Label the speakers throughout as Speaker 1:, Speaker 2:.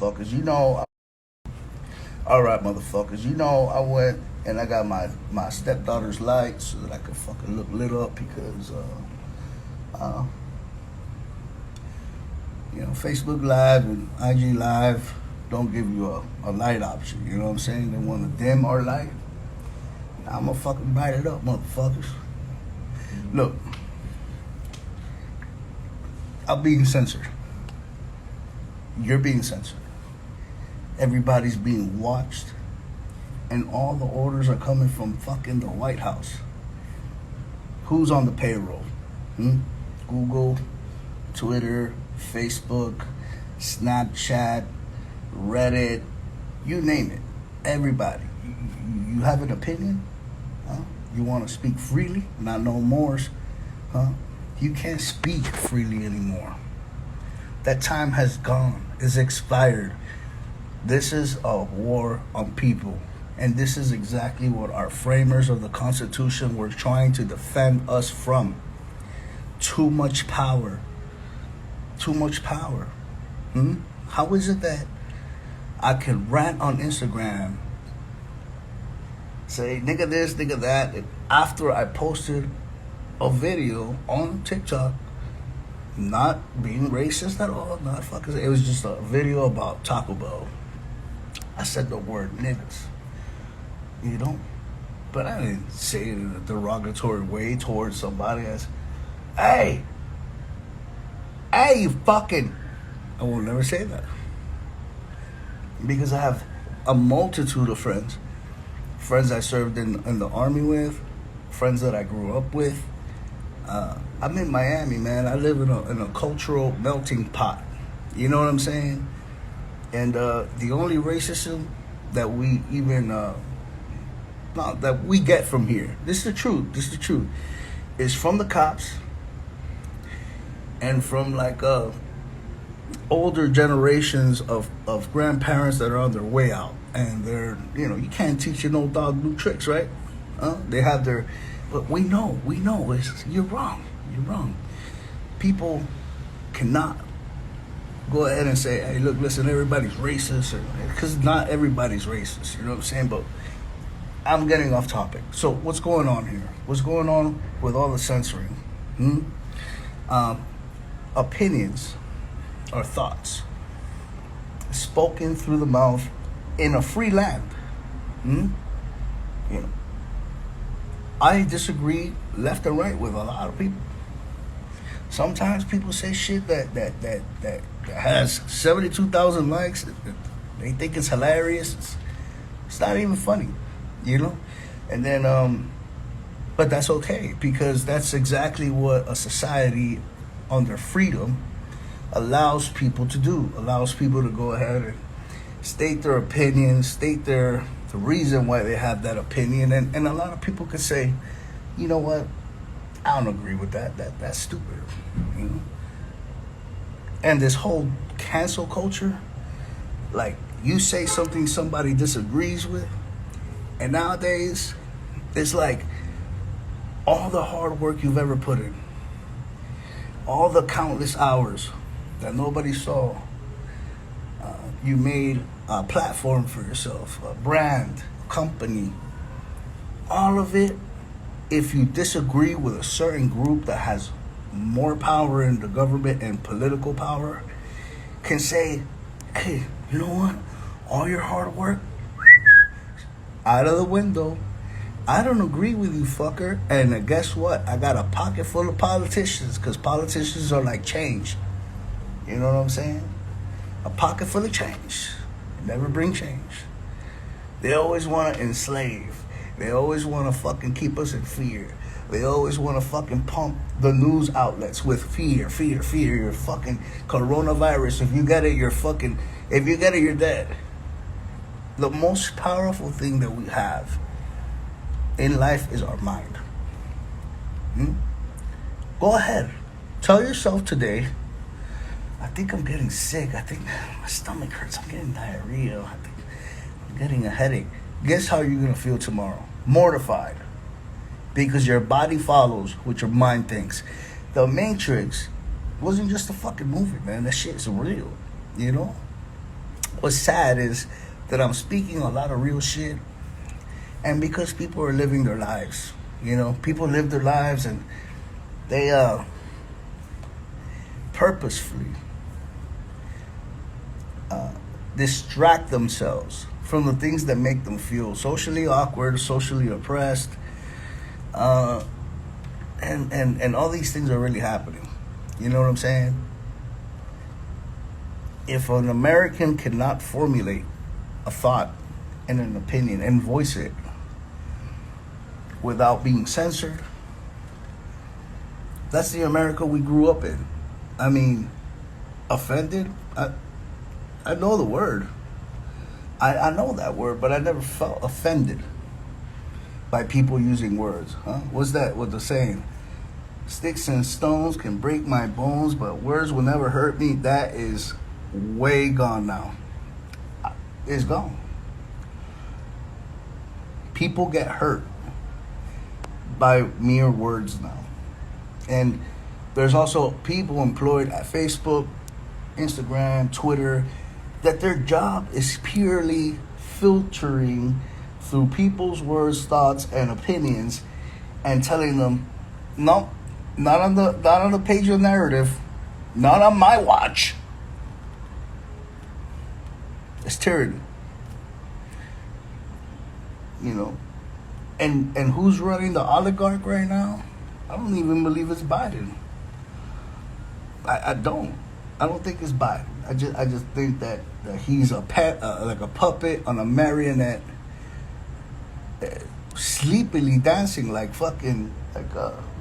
Speaker 1: motherfuckers. Alright, motherfuckers. I went and I got my stepdaughter's lights so that I could fucking look lit up because, Facebook Live and IG Live don't give you a light option. You know what I'm saying? They want to dim our light. I'm gonna fucking bright it up, motherfuckers. Look, I'm being censored. You're being censored. Everybody's being watched. And all the orders are coming from fucking the White House. Who's on the payroll? Google, Twitter, Facebook, Snapchat, Reddit, you name it. Everybody. You have an opinion? Huh? You want to speak freely? Not no more. Huh? You can't speak freely anymore. That time has gone. It's expired. This is a war on people. And this is exactly what our framers of the Constitution were trying to defend us from. Too much power. Too much power. How is it that I can rant on Instagram, say nigga this, nigga that, and after I posted a video on TikTok, not being racist at all, not fucking, it was just a video about Taco Bell. I said the word niggas, but I didn't say it in a derogatory way towards somebody as, hey, you fucking, I will never say that. Because I have a multitude of friends I served in the army with, friends that I grew up with. I'm in Miami, man. I live in a cultural melting pot. You know what I'm saying? And the only racism that we even that we get from here, this is the truth, is from the cops and from like older generations of grandparents that are on their way out, and they're, you can't teach an old dog new tricks, right? They have their, but we know, you're wrong. People cannot go ahead and say, hey, look, listen, everybody's racist, because not everybody's racist, you know what I'm saying? But I'm getting off topic. So what's going on here? What's going on with all the censoring? Opinions or thoughts spoken through the mouth in a free land. I disagree left and right with a lot of people. Sometimes people say shit that has 72,000 likes. They think it's hilarious. It's not even funny, And then, but that's okay, because that's exactly what a society under freedom allows people to do. Allows people to go ahead and state their opinion, state the reason why they have that opinion. And a lot of people could say, you know what, I don't agree with that. That's stupid. And this whole cancel culture, like, you say something somebody disagrees with, and nowadays it's like all the hard work you've ever put in, all the countless hours that nobody saw, you made a platform for yourself, a brand, a company, all of it. If you disagree with a certain group that has more power in the government and political power, can say, hey, you know what? All your hard work, out of the window. I don't agree with you, fucker. And guess what? I got a pocket full of politicians, because politicians are like change. You know what I'm saying? A pocket full of change. Never bring change. They always want to enslave. They always want to fucking keep us in fear. They always want to fucking pump the news outlets with fear. You're fucking coronavirus. If you get it, you're dead. The most powerful thing that we have in life is our mind. Go ahead. Tell yourself today, I think I'm getting sick. I think my stomach hurts. I'm getting diarrhea. I think I'm getting a headache. Guess how you're going to feel tomorrow? Mortified. Because your body follows what your mind thinks. The Matrix wasn't just a fucking movie, man. That shit is real, what's sad is that I'm speaking a lot of real shit, and because people are living their lives, people live their lives and they purposefully distract themselves from the things that make them feel socially awkward, socially oppressed, and all these things are really happening. You know what I'm saying? If an American cannot formulate a thought and an opinion and voice it without being censored, that's the America we grew up in. I mean, offended? I know the word. I know that word, but I never felt offended by people using words. What's that? What they're saying? Sticks and stones can break my bones, but words will never hurt me. That is way gone now. It's gone. People get hurt by mere words now. And there's also people employed at Facebook, Instagram, Twitter, that their job is purely filtering through people's words, thoughts, and opinions and telling them, no, not on the page of narrative, not on my watch. It's tyranny. And who's running the oligarch right now? I don't even believe it's Biden. I don't think it's Biden. I just think that he's a pet, like a puppet on a marionette, sleepily dancing like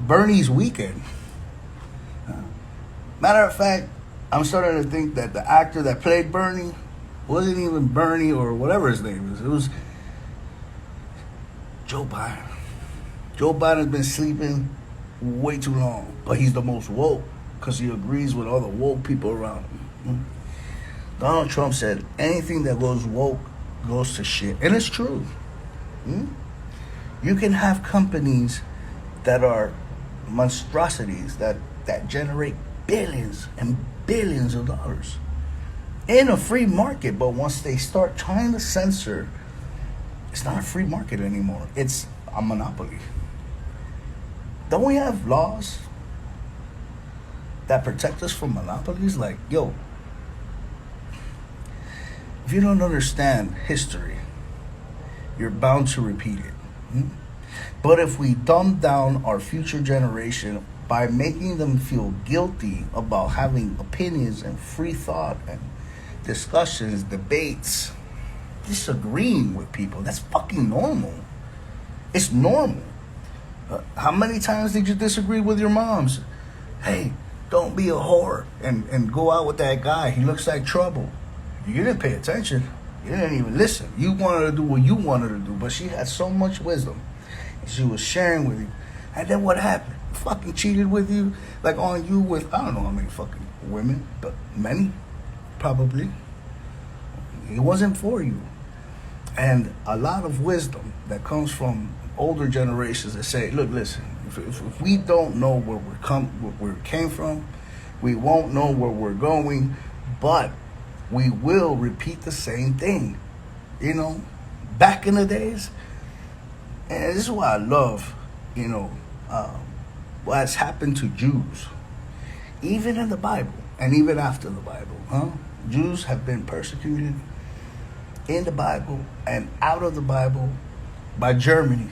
Speaker 1: Bernie's weekend. Matter of fact, I'm starting to think that the actor that played Bernie wasn't even Bernie or whatever his name is. It was Joe Biden. Joe Biden's been sleeping way too long, but he's the most woke because he agrees with all the woke people around him. Donald Trump said anything that goes woke goes to shit, and it's true. You can have companies that are monstrosities that generate billions and billions of dollars in a free market, but once they start trying to censor, it's not a free market anymore. It's a monopoly. Don't we have laws that protect us from monopolies? Like, yo, if you don't understand history, you're bound to repeat it. But if we dumb down our future generation by making them feel guilty about having opinions and free thought and discussions, debates, disagreeing with people, that's fucking normal. It's normal. How many times did you disagree with your moms? Hey, don't be a whore and go out with that guy. He looks like trouble. You didn't pay attention. You didn't even listen. You wanted to do what you wanted to do, but she had so much wisdom. And she was sharing with you. And then what happened? Fucking cheated with you, like on you with, I don't know how many fucking women, but many, probably. It wasn't for you. And a lot of wisdom that comes from older generations that say, look, listen, if we don't know where we came from, we won't know where we're going, but we will repeat the same thing. Back in the days, and this is why I love, what has happened to Jews, even in the Bible and even after the Bible, Jews have been persecuted in the Bible and out of the Bible by Germany.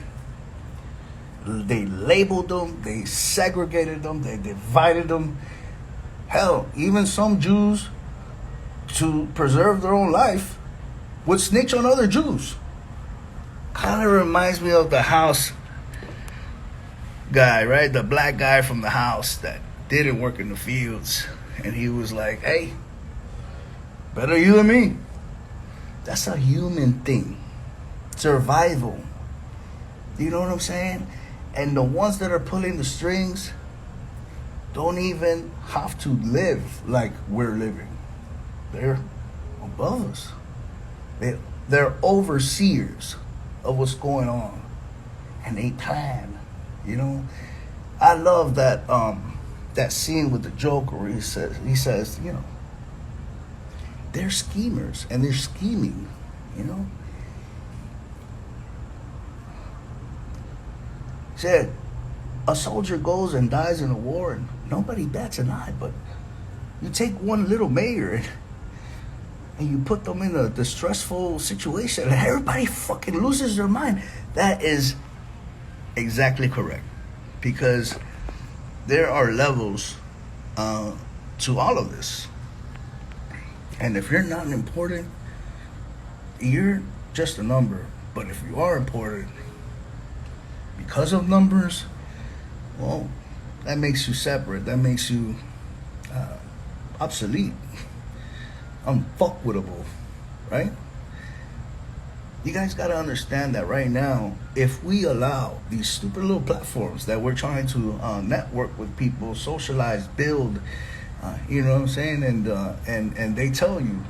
Speaker 1: They labeled them, they segregated them, they divided them. Hell, even some Jews, to preserve their own life, would snitch on other Jews. Kind of reminds me of the House guy, right? The black guy from the House that didn't work in the fields. And he was like, hey, better you than me. That's a human thing. Survival. You know what I'm saying? And the ones that are pulling the strings don't even have to live like we're living. They're above us. They're overseers of what's going on. And they plan. I love that scene with the Joker where he says, They're schemers and they're scheming, you know. Said a soldier goes and dies in a war and nobody bats an eye, but you take one little mayor and you put them in a distressful situation and everybody fucking loses their mind. That is exactly correct, because there are levels to all of this. And if you're not important, you're just a number. But if you are important, because of numbers, well, that makes you separate. That makes you obsolete, unfuckwittable, right? You guys got to understand that right now, if we allow these stupid little platforms that we're trying to network with people, socialize, build, you know what I'm saying, and they tell you,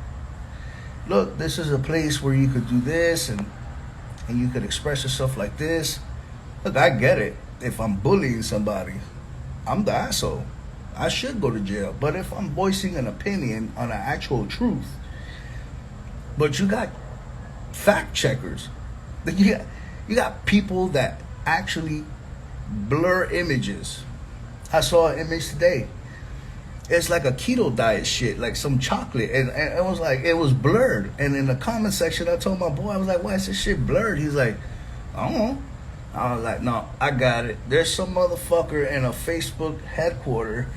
Speaker 1: look, this is a place where you could do this and you could express yourself like this. Look, I get it. If I'm bullying somebody, I'm the asshole. I should go to jail. But if I'm voicing an opinion on an actual truth, but you got fact checkers, you got people that actually blur images. I saw an image today. It's like a keto diet shit, like some chocolate, and it was like, it was blurred. And in the comment section, I told my boy, I was like, why is this shit blurred? He's like, I don't know. I was like, no, I got it. There's some motherfucker in a Facebook headquarter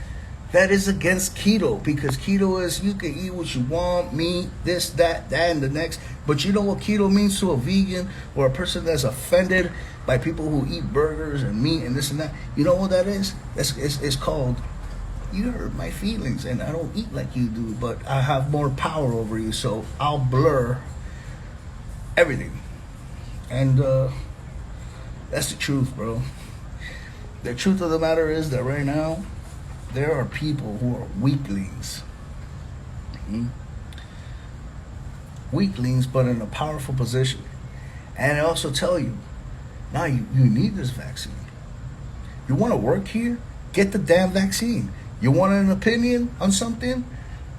Speaker 1: that is against keto, because keto is, you can eat what you want, meat, this, that, and the next. But you know what keto means to a vegan or a person that's offended by people who eat burgers and meat and this and that? You know what that is? It's called, you hurt my feelings and I don't eat like you do, but I have more power over you, so I'll blur everything. And that's the truth, bro. The truth of the matter is that right now, there are people who are weaklings. Weaklings, but in a powerful position. And I also tell you, now you need this vaccine. You want to work here? Get the damn vaccine. You want an opinion on something?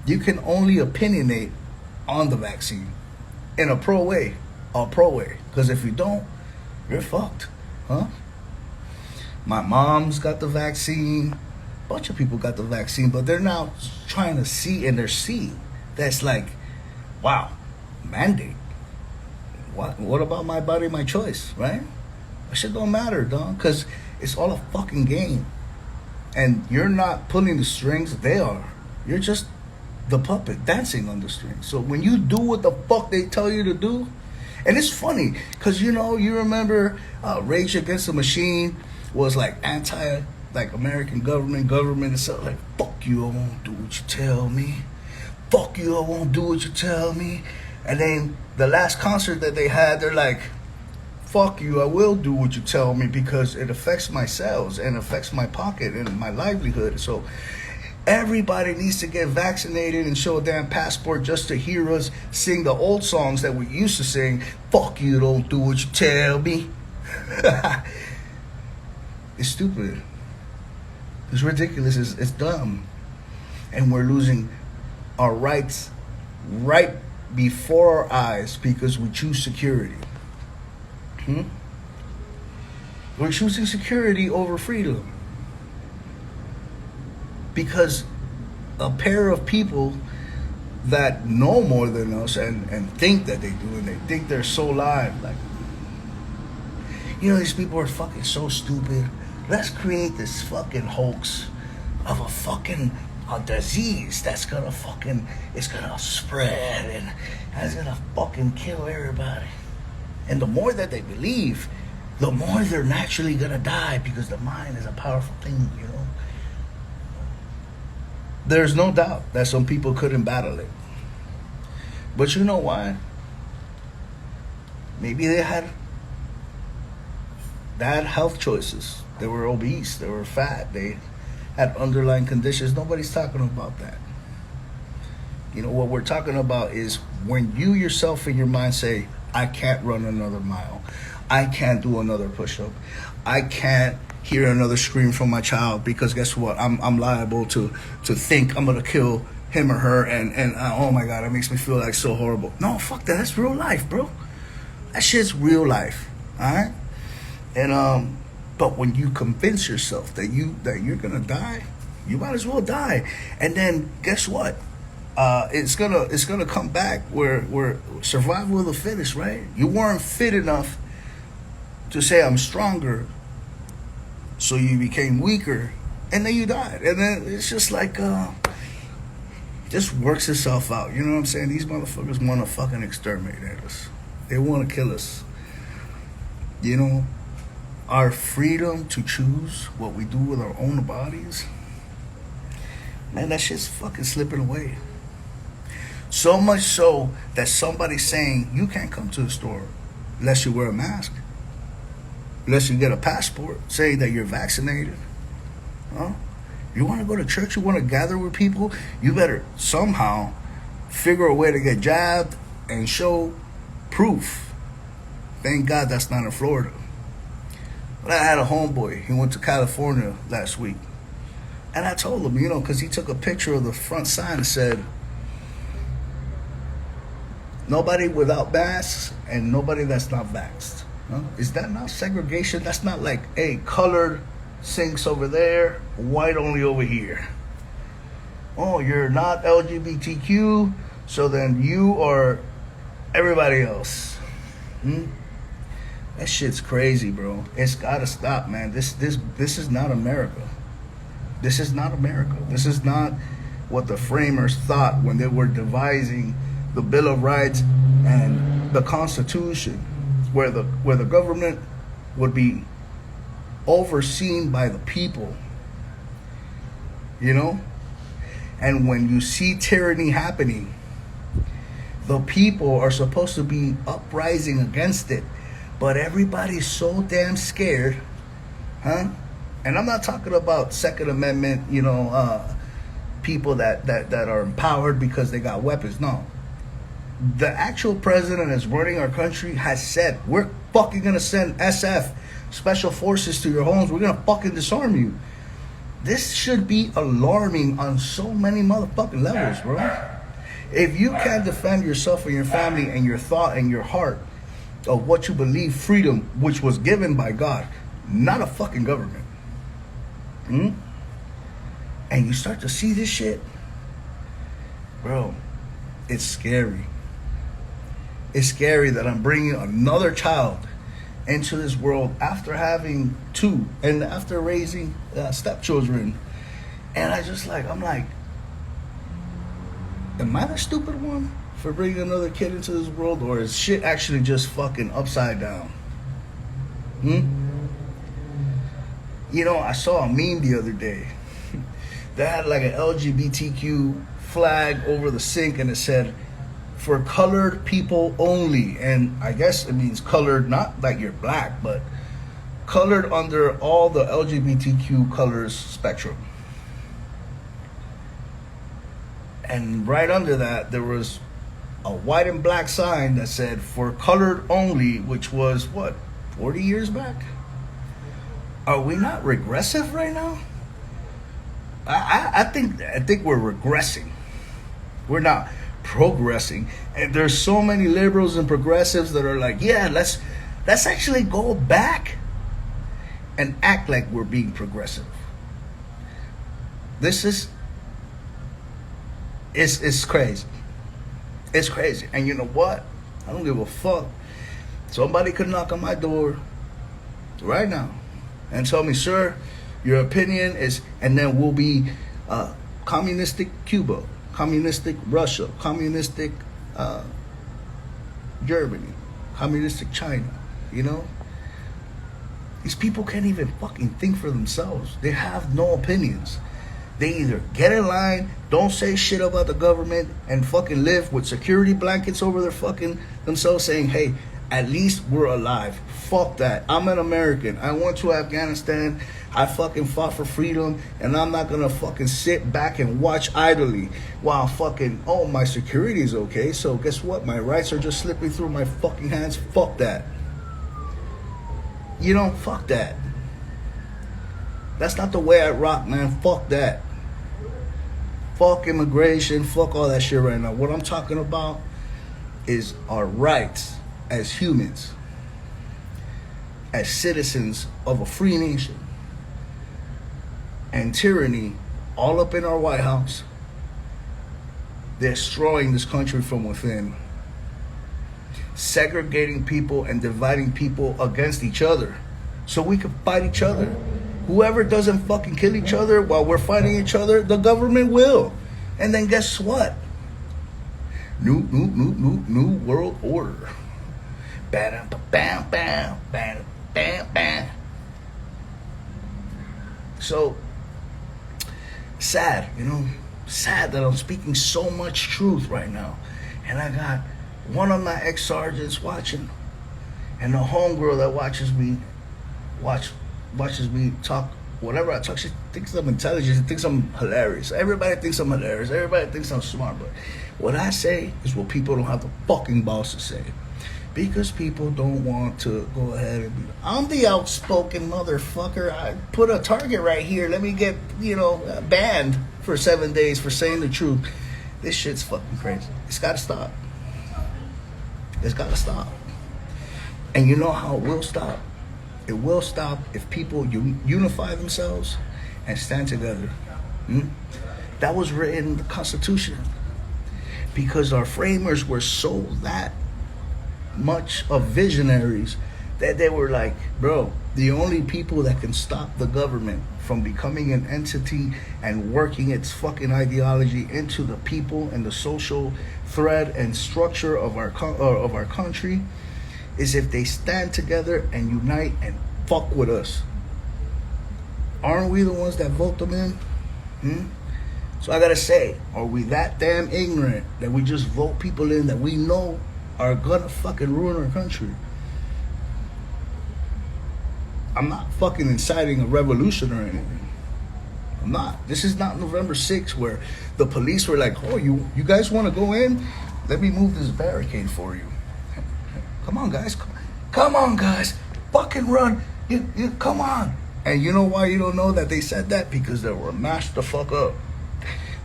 Speaker 1: You can only opinionate on the vaccine in a pro way. Because if you don't, you're fucked. Huh? My mom's got the vaccine. A bunch of people got the vaccine, but they're now trying to see, and they're seeing that's like, wow, mandate. What about my body, my choice, right? That shit don't matter, dog, because it's all a fucking game. And you're not pulling the strings, they are. You're just the puppet dancing on the strings. So when you do what the fuck they tell you to do, and it's funny, because you remember Rage Against the Machine was like American government and stuff, like, fuck you, I won't do what you tell me. Fuck you, I won't do what you tell me. And then the last concert that they had, they're like, fuck you, I will do what you tell me, because it affects my sales and affects my pocket and my livelihood. So everybody needs to get vaccinated and show a damn passport just to hear us sing the old songs that we used to sing. Fuck you, don't do what you tell me. It's stupid. It's ridiculous. It's dumb. And we're losing our rights right before our eyes because we choose security. We're choosing security over freedom. Because a pair of people that know more than us and think that they do, and they think they're so live, like, these people are fucking so stupid. Let's create this fucking hoax of a disease that's it's gonna spread and it's gonna fucking kill everybody. And the more that they believe, the more they're naturally gonna die, because the mind is a powerful thing, There's no doubt that some people couldn't battle it. But you know why? Maybe they had bad health choices. They were obese, they were fat, they had underlying conditions. Nobody's talking about that. What we're talking about is when you yourself in your mind say, I can't run another mile. I can't do another push-up. I can't hear another scream from my child, because guess what? I'm liable to think I'm going to kill him or her, and oh my god, it makes me feel like so horrible. No, fuck that. That's real life, bro. That shit's real life. All right. And but when you convince yourself that you're gonna die, you might as well die. And then guess what? It's gonna come back where survival of the fittest, right? You weren't fit enough to say I'm stronger, so you became weaker, and then you died. And then it's just like just works itself out. You know what I'm saying? These motherfuckers want to fucking exterminate us. They want to kill us. You know, our freedom to choose what we do with our own bodies, man, that shit's fucking slipping away. So much so that somebody's saying you can't come to the store unless you wear a mask, unless you get a passport saying that you're vaccinated. Huh? You want to go to church, you want to gather with people, you better somehow figure a way to get jabbed and show proof. Thank God that's not in Florida. But I had a homeboy, he went to California last week. And I told him, you know, because he took a picture of the front sign and said, nobody without masks and nobody that's not vaxxed. Huh? Is that not segregation? That's not like, hey, colored sinks over there, white only over here. Oh, you're not LGBTQ, so then you are everybody else. That shit's crazy, bro. It's gotta stop, man. This is not America. This is not America. This is not what the framers thought when they were devising the Bill of Rights and the Constitution, where the government would be overseen by the people. You know? And when you see tyranny happening, the people are supposed to be uprising against it. But everybody's so damn scared, huh? And I'm not talking about Second Amendment, you know, people that are empowered because they got weapons. No. The actual president that's running our country has said, we're fucking gonna send SF, special forces, to your homes. We're gonna fucking disarm you. This should be alarming on so many motherfucking levels, bro. If you can't defend yourself and your family and your thought and your heart of what you believe, freedom, which was given by God, not a fucking government. And you start to see this shit, bro, it's scary. It's scary that I'm bringing another child into this world after having two and after raising stepchildren. And I'm like, am I the stupid one for bringing another kid into this world, or is shit actually just fucking upside down? You know, I saw a meme the other day that had like an LGBTQ flag over the sink, and it said, for colored people only. And I guess it means colored, not like you're black, but colored under all the LGBTQ colors spectrum. And right under that, there was a white and black sign that said, for colored only, which was, what, 40 years back? Are we not regressive right now? I think we're regressing. We're not progressing. And there's so many liberals and progressives that are like, yeah, let's actually go back and act like we're being progressive. This is it's crazy. It's crazy. And you know what? I don't give a fuck. Somebody could knock on my door right now and tell me, sir, your opinion is, and then we'll be communistic Cuba, communistic Russia, communistic Germany, communistic China, you know? These people can't even fucking think for themselves. They have no opinions. They either get in line, don't say shit about the government, and fucking live with security blankets over their fucking themselves saying, hey, at least we're alive. Fuck that. I'm an American. I went to Afghanistan. I fucking fought for freedom, and I'm not gonna fucking sit back and watch idly while fucking, oh, my security is okay, so guess what? My rights are just slipping through my fucking hands. Fuck that. You know, fuck that. That's not the way I rock, man. Fuck that. Fuck immigration, fuck all that shit right now. What I'm talking about is our rights as humans, as citizens of a free nation. And tyranny all up in our White House, destroying this country from within, segregating people and dividing people against each other so we can fight each other. Whoever doesn't fucking kill each other while we're fighting each other, the government will. And then guess what? New world order. Bam, bam, bam, bam, bam, bam. So sad, sad that I'm speaking so much truth right now. And I got one of my ex-sergeants watching, and the homegirl that watches me talk. Whatever I talk, she thinks I'm intelligent. She thinks I'm hilarious. Everybody thinks I'm hilarious. Everybody thinks I'm smart. But what I say is what people don't have the fucking balls to say. Because people don't want to go ahead and be, I'm the outspoken motherfucker. I put a target right here. Let me get, banned for 7 days for saying the truth. This shit's fucking crazy. It's got to stop. It's got to stop. And you know how it will stop? It will stop if people unify themselves and stand together. That was written in the Constitution. Because our framers were so that much of visionaries that they were like, bro, the only people that can stop the government from becoming an entity and working its fucking ideology into the people and the social thread and structure of our country is if they stand together and unite and fuck with us. Aren't we the ones that vote them in? So I gotta say, are we that damn ignorant that we just vote people in that we know are gonna fucking ruin our country? I'm not fucking inciting a revolution or anything. I'm not. This is not November 6th where the police were like, oh, you guys want to go in? Let me move this barricade for you. Come on, guys. Come on, guys. Fucking run. You come on. And you know why you don't know that they said that? Because they were mashed the fuck up.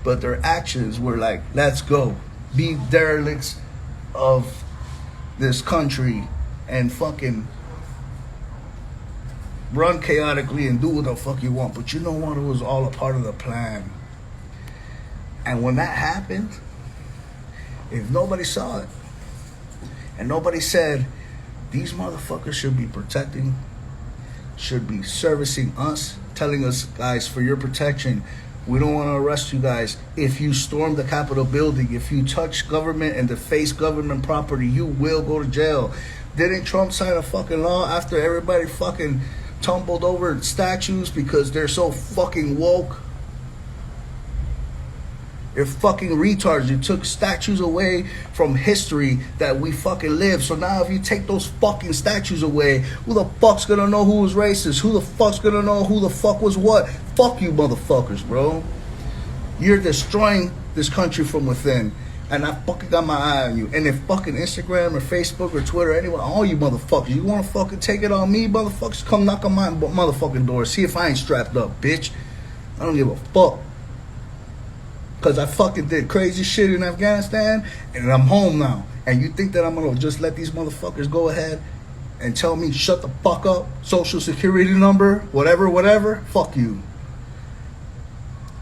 Speaker 1: But their actions were like, let's go. Be derelicts of this country and fucking run chaotically and do what the fuck you want. But you know what? It was all a part of the plan. And when that happened, if nobody saw it and nobody said, these motherfuckers should be protecting, should be servicing us, telling us, guys, for your protection, we don't want to arrest you guys. If you storm the Capitol building, if you touch government and deface government property, you will go to jail. Didn't Trump sign a fucking law after everybody fucking tumbled over statues because they're so fucking woke? They're fucking retards. You took statues away from history that we fucking live. So now if you take those fucking statues away, who the fuck's gonna know who was racist? Who the fuck's gonna know who the fuck was what? Fuck you motherfuckers, bro. You're destroying this country from within. And I fucking got my eye on you. And if fucking Instagram or Facebook or Twitter, anyone, all you motherfuckers, you wanna fucking take it on me, motherfuckers? Come knock on my motherfucking door. See if I ain't strapped up, bitch. I don't give a fuck. Because I fucking did crazy shit in Afghanistan, and I'm home now. And you think that I'm going to just let these motherfuckers go ahead and tell me, shut the fuck up, social security number, whatever? Fuck you.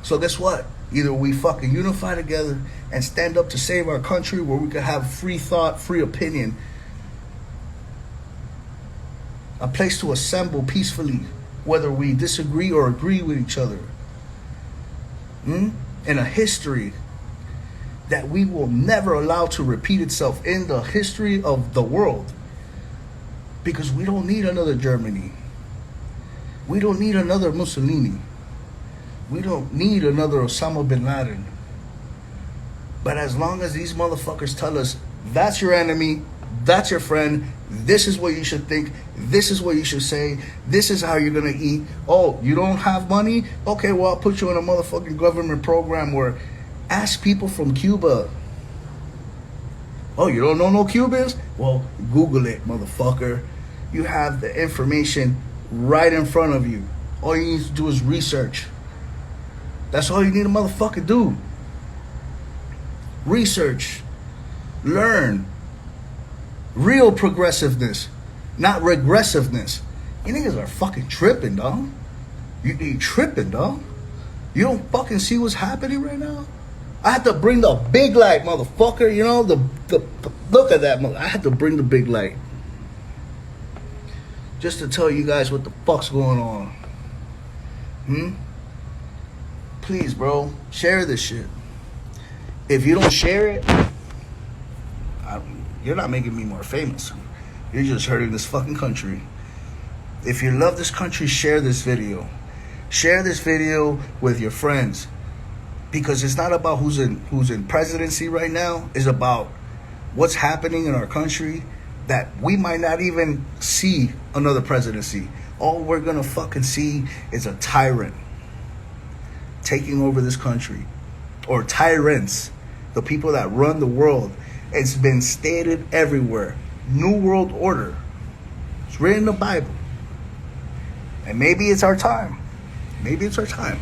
Speaker 1: So guess what? Either we fucking unify together and stand up to save our country where we could have free thought, free opinion, a place to assemble peacefully, whether we disagree or agree with each other. In a history that we will never allow to repeat itself in the history of the world. Because we don't need another Germany. We don't need another Mussolini. We don't need another Osama bin Laden. But as long as these motherfuckers tell us, that's your enemy, that's your friend, this is what you should think, this is what you should say, this is how you're gonna eat. Oh, you don't have money? Okay, well, I'll put you in a motherfucking government program where ask people from Cuba. Oh, you don't know no Cubans? Well, Google it, motherfucker. You have the information right in front of you. All you need to do is research. That's all you need to motherfucker do. research, learn. Real progressiveness, not regressiveness. You niggas are fucking tripping, dog. You tripping, dog. You don't fucking see what's happening right now? I had to bring the big light, motherfucker. You know, the look at that. I had to bring the big light. Just to tell you guys what the fuck's going on. Please, bro, share this shit. If you don't share it, you're not making me more famous. You're just hurting this fucking country. If you love this country, share this video. Share this video with your friends. Because it's not about who's in presidency right now. It's about what's happening in our country that we might not even see another presidency. All we're gonna fucking see is a tyrant taking over this country. Or tyrants. The people that run the world. It's been stated everywhere. New World Order. It's written in the Bible. And maybe it's our time. Maybe it's our time.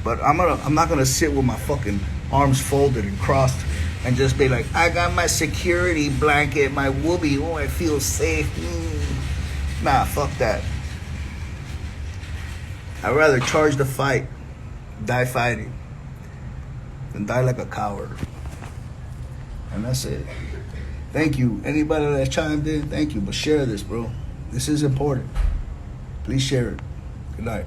Speaker 1: But I'm not gonna sit with my fucking arms folded and crossed and just be like, I got my security blanket, my whoopee, oh, I feel safe. Nah, fuck that. I'd rather charge the fight, die fighting, than die like a coward. And that's it. Thank you. Anybody that chimed in, thank you. But share this, bro. This is important. Please share it. Good night.